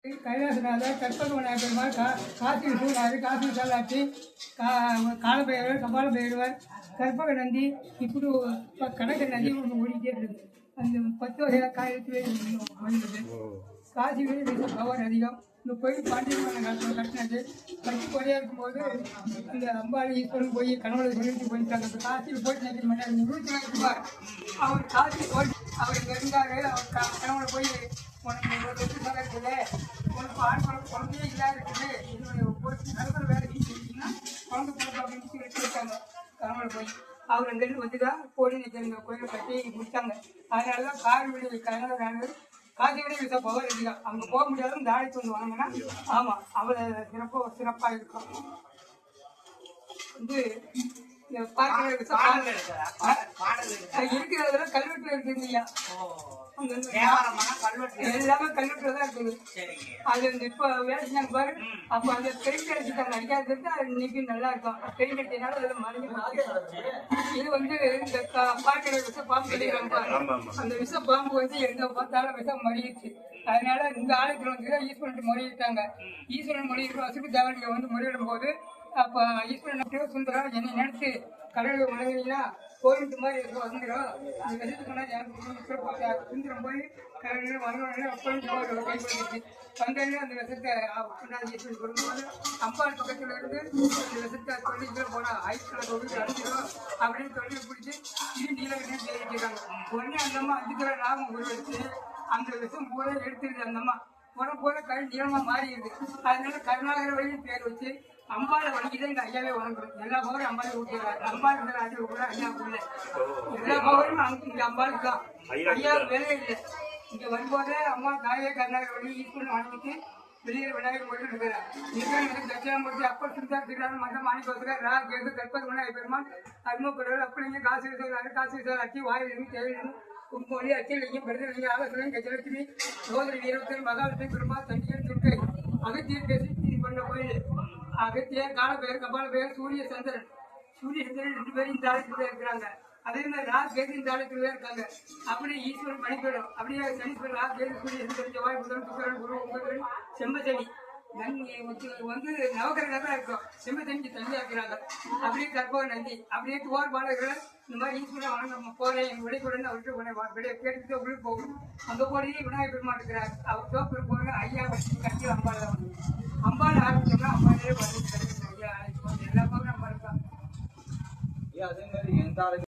கைலாசநாதர் கற்பக விநாயகர் பெருமாள் காசி விசுவநாதர் காசி விசாலாட்சி காலபைரவர் கபால பைரவர் கற்பக நந்தி இப்படி கணக்கு நந்தி ஒன்று ஓடிக்கிட்டே இருக்குது. அந்த 10 வகை காயத்திலே வந்தது. காசி விட பவர் அதிகம். இந்த கோயில் பாண்டியமான காலத்தில் கட்டினது. கட்டி கொலையாக இருக்கும்போது அந்த அம்பாள் ஈஸ்வரன் போய் கணவனை சொல்லிட்டு போயிட்டாங்க. அந்த காசியில் போயிட்டு நினைக்க மாட்டார். 24 ரூபாய் அவர் காசி போய் அவர் இங்கே இருந்தார். அவர் கணவனை போய் உனக்கு சொத்து சாலை இருக்குது, உனக்கு ஆண் குழந்தையே இல்லாத இருக்குது, என்னுடைய ஒரு கணவன் வேலை செஞ்சீங்கன்னா குழந்தை கொடுக்க அப்படின்னு சொல்லி வச்சுருக்காங்க. கணவனை போய் அவர் அங்கேருந்து வந்து தான் போய் இந்த கோயிலை கட்டி முடித்தாங்க. அதனால தான் கார் வீடு கணவரானது காசி விட விசா பவர் இருக்கா. அங்கே போக முடியாத இந்த ஆடைக்கு வந்து வாங்கினா ஆமாம் அவ்வளோ சிறப்பாக இருக்கும். வந்து இருக்கிறதுல கல்வெட்டு இருக்குது இல்லையா, எல்லாமே கல்வெட்டுல தான் இருக்குது. அது வந்து இப்போ வேலை செஞ்சாங்க பாரு, அப்போ அந்த பெயிண்ட் அடிச்சுட்டாங்க. அடிக்காதது அது இன்னைக்கு நல்லா இருக்கும். பெயிண்ட் அடிச்சதுனால அதில் மறைஞ்சு இது வந்து இந்த பாக்கிற விஷ பாம்பு கிடைக்கிறாங்க பாரு, அந்த விஷ பாம்பு வந்து எங்க பார்த்தாலும் விஷம் மறியிடுச்சு. அதனால இந்த ஆலயத்தில் வந்து ஈஸ்வரன் முறையிட்டாங்க. ஈஸ்வரன் முறையிட்டு வசதி தேவனுக்கு வந்து முறையிடும் போது அப்போ ஈஸ்வரன் சுந்தரா என்னை நினைச்சு கடவுள் உலகினா கோயிலுக்கு மாதிரி வந்துடும். அந்த விஷயத்துக்குன்னா எனக்கு சுந்தரம் போய் கடவுள் வரணும்னு அப்போ கைப்பற்றிச்சு. வந்தோடனே அந்த விஷத்தை ஈஸ்வரன் கொடுக்கும்போது அம்பாள் பக்கத்தில் இருந்து அந்த விஷத்தை சொல்லி போனால் ஐஸ்வரன் தொழில் அடிச்சிடும் அப்படின்னு தொழில் பிடிச்சி இது நீலகிரி தெரிவிக்கிறாங்க. உடனே அந்தம்மா 5 கிலோ லாபம் உருவச்சு அந்த விஷம் பூரா எடுத்துருது. அந்தம்மா உடம்பு போல கை நீளமாக மாறிடுது. அதனால கருணாகர வழியில் பேர் வச்சு அம்பாளை வணங்கிதான் எங்கள் ஐயாவே வணங்குறோம். எல்லா பவரும் அம்பாளை விட்டுறாரு. அம்பாள் இருந்தாலும் அது விட ஐயா உள்ள எல்லா பவரும் இங்கே அம்பாளுக்கு தான். ஐயாவுக்கு வேலையே இல்லை. இங்கே வரும்போதே அம்மா தாயே கருணாகர வழி ஈஸ்வரன் வணங்கிட்டு வெளியில் விநாயகர் கோயில் இருக்கிறார். இருக்கிற தட்சிணாமூர்த்தி அப்பர் சுந்தர் திருநாள் மட்டம் மாணிக்கோசகர் ரா கேது கற்பக விநாயகர் பெருமாள் அருமக்குடல் அப்படிங்க காசி விசால் காசி விசால் அச்சி வாயிலிருந்து தேவையிலிருந்து கும்பொழி அச்சிலிங்கம் பெருதலிங்க ஆலோசனை கஜலட்சுமி சோதரி வீரத்தில் மகாலட்சுமி பெருமாள் தண்டியன் துர்க்கை அகத்தியர் பேசி பண்ண கோயில். அகத்தியர் காலபேர் கபால பேர் சூரிய சந்திரன் 2 பேரும் இந்த ஆலயத்துல இருக்கிறாங்க. அதே மாதிரி ராஜ் கேது இந்த ஆலயத்துல இருக்காங்க. அப்படியே ஈஸ்வரன் மணிப்பேடும் அப்படியே சனீஸ்வரன் ராஜ் கேது சூரிய சந்திரன் செவ்வாய் புதன் சுக்கரன் குரு உங்கள் செம்மசனி வந்து நவகிரகம் தான் இருக்கும். செம்மசனிக்கு தனியாக இருக்கிறாங்க. அப்படியே கற்பக நந்தி அப்படியே துவார் பாலகர்கள் இந்த மாதிரி ஈஸ்வரன் வணங்க போறேன் எங்கள் விடைக்குடன் அவர்கிட்ட விடைய கேட்டுட்டு உள்ளே போகணும். அங்கே போறதே விநாயகர் பெருமாள் இருக்கிறார். அவர் தோப்பு போறாங்க. ஐயா வச்சு கட்டி அம்பாள் தான் அம்பாள் ஆரம்பிச்சோம்னா அம்பாலே வந்து ஐயா எல்லா பக்கம் நம்ம இருக்காங்க.